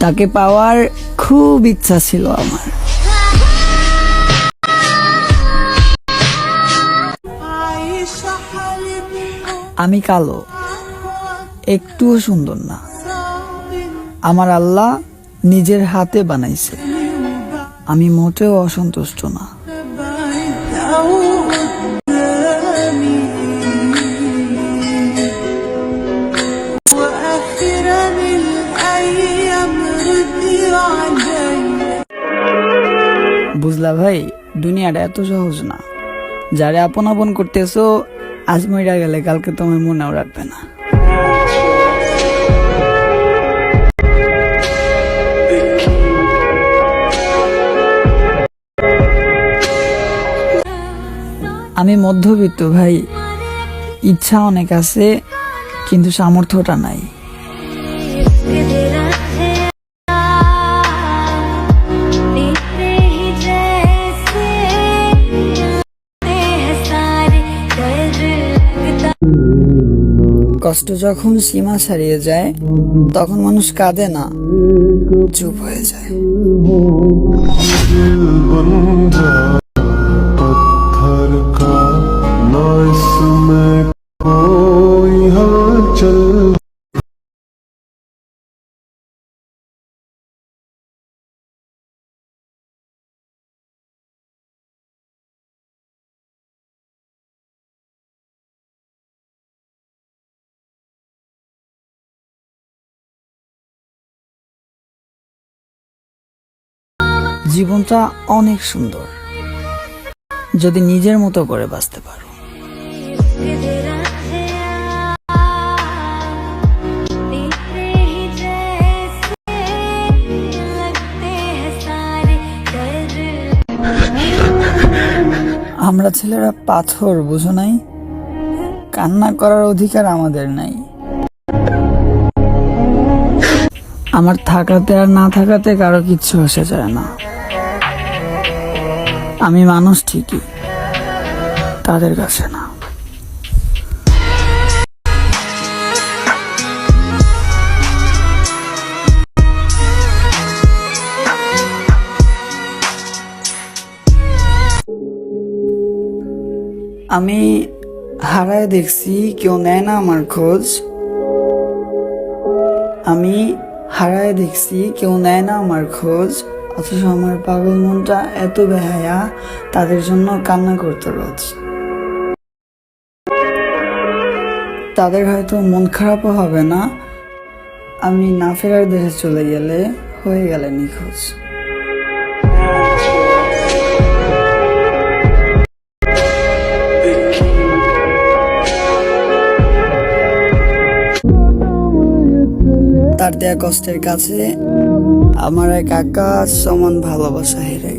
তাকে পাওয়ার খুব ইচ্ছা ছিল আমার। আমি কালো, একটুও সুন্দর না। আমার আল্লাহ নিজের হাতে বানাইছে, আমি মোটেও অসন্তুষ্ট না। বুঝলা ভাই, দুনিয়াটা এত সহজ না। যারে আপন আপন করতেছো, আজ মইরা গেলে কালকে তোমার মনেও রাখবে না। আমি মধ্যবিত্ত ভাই, ইচ্ছা অনেক আছে কিন্তু সামর্থ্যটা নাই। কষ্ট যখন সীমা ছাড়িয়ে যায় তখন মানুষ কাঁদে না, চুপ হয়ে যায়। জীবনটা অনেক সুন্দর যদি নিজের মতো করে বাঁচতে পারো। আমরা ছেলেরা পাথর, বুঝো নাই? কান্না করার অধিকার আমাদের নাই। আমার থাকাতে আর না থাকাতে কারো কিচ্ছু আসে যায় না। আমি মানুষ ঠিকই, তাদের কাছে না। আমি হারায় দেখছি কেউ নেয় না আমার খোঁজ। আমি হারায় দেখছি কেউ নেয় না আমার খোঁজ, অথচ আমার পাগল মনটা এত বেহায়া, তাদের জন্য কান্না করতে রোজ। তাদের হয়তো মন খারাপও হবে না, আমি না ফেরার দেশে চলে গেলে হয়ে গেলে নিখোঁজ। তার দেয়া কষ্টের কাছে আমার এক আকাশ সমান ভালোবাসা হেরে গেল।